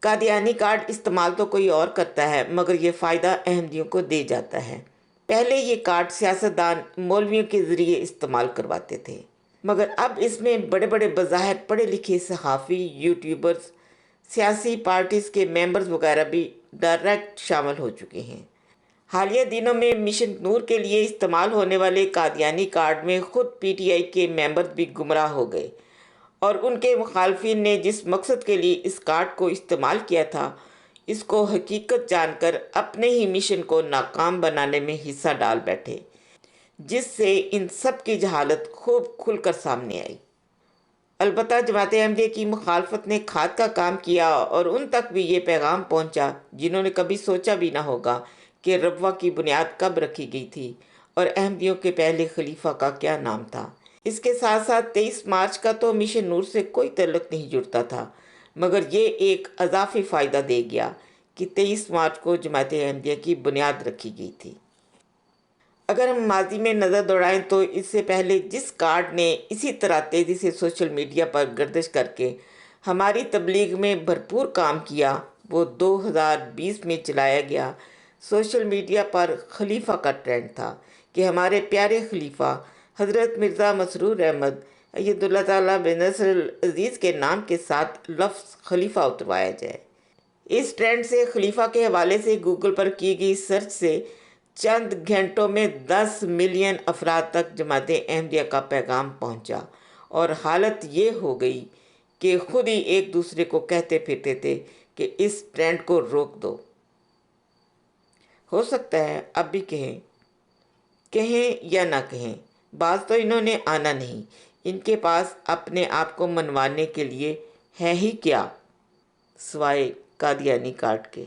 Qadiani card استعمال تو کوئی اور کرتا ہے، مگر یہ فائدہ احمدیوں کو دے جاتا ہے۔ پہلے یہ کارڈ سیاستدان مولویوں کے ذریعے استعمال کرواتے تھے، مگر اب اس میں بڑے بڑے بظاہر پڑھے لکھے صحافی، یوٹیوبرز، سیاسی پارٹیز کے ممبرز وغیرہ بھی ڈائریکٹ شامل ہو چکے ہیں۔ حالیہ دنوں میں مشن نور کے لیے استعمال ہونے والے قادیانی کارڈ میں خود پی ٹی آئی کے ممبرز بھی گمراہ ہو گئے، اور ان کے مخالفین نے جس مقصد کے لیے اس کارڈ کو استعمال کیا تھا، اس کو حقیقت جان کر اپنے ہی مشن کو ناکام بنانے میں حصہ ڈال بیٹھے، جس سے ان سب کی جہالت خوب کھل کر سامنے آئی۔ البتہ جماعت احمدیہ کی مخالفت نے کھاد کا کام کیا، اور ان تک بھی یہ پیغام پہنچا جنہوں نے کبھی سوچا بھی نہ ہوگا کہ ربوہ کی بنیاد کب رکھی گئی تھی اور احمدیوں کے پہلے خلیفہ کا کیا نام تھا۔ اس کے ساتھ ساتھ 23 مارچ کا تو مشن نور سے کوئی تعلق نہیں جڑتا تھا، مگر یہ ایک اضافی فائدہ دے گیا کہ 23 مارچ کو جماعت احمدیہ کی بنیاد رکھی گئی تھی۔ اگر ہم ماضی میں نظر دوڑائیں تو اس سے پہلے جس کارڈ نے اسی طرح تیزی سے سوشل میڈیا پر گردش کر کے ہماری تبلیغ میں بھرپور کام کیا، وہ 2020 میں چلایا گیا سوشل میڈیا پر خلیفہ کا ٹرینڈ تھا کہ ہمارے پیارے خلیفہ حضرت مرزا مسرور احمد اید اللہ تعالیٰ بنصر العزیز کے نام کے ساتھ لفظ خلیفہ اتروایا جائے۔ اس ٹرینڈ سے خلیفہ کے حوالے سے گوگل پر کی گئی سرچ سے چند گھنٹوں میں 10 ملین افراد تک جماعت احمدیہ کا پیغام پہنچا، اور حالت یہ ہو گئی کہ خود ہی ایک دوسرے کو کہتے پھرتے تھے کہ اس ٹرینڈ کو روک دو۔ ہو سکتا ہے اب بھی کہیں یا نہ کہیں، بعض تو انہوں نے آنا نہیں، ان کے پاس اپنے آپ کو منوانے کے لیے ہے ہی کیا سوائے قادیانی کارڈ کے۔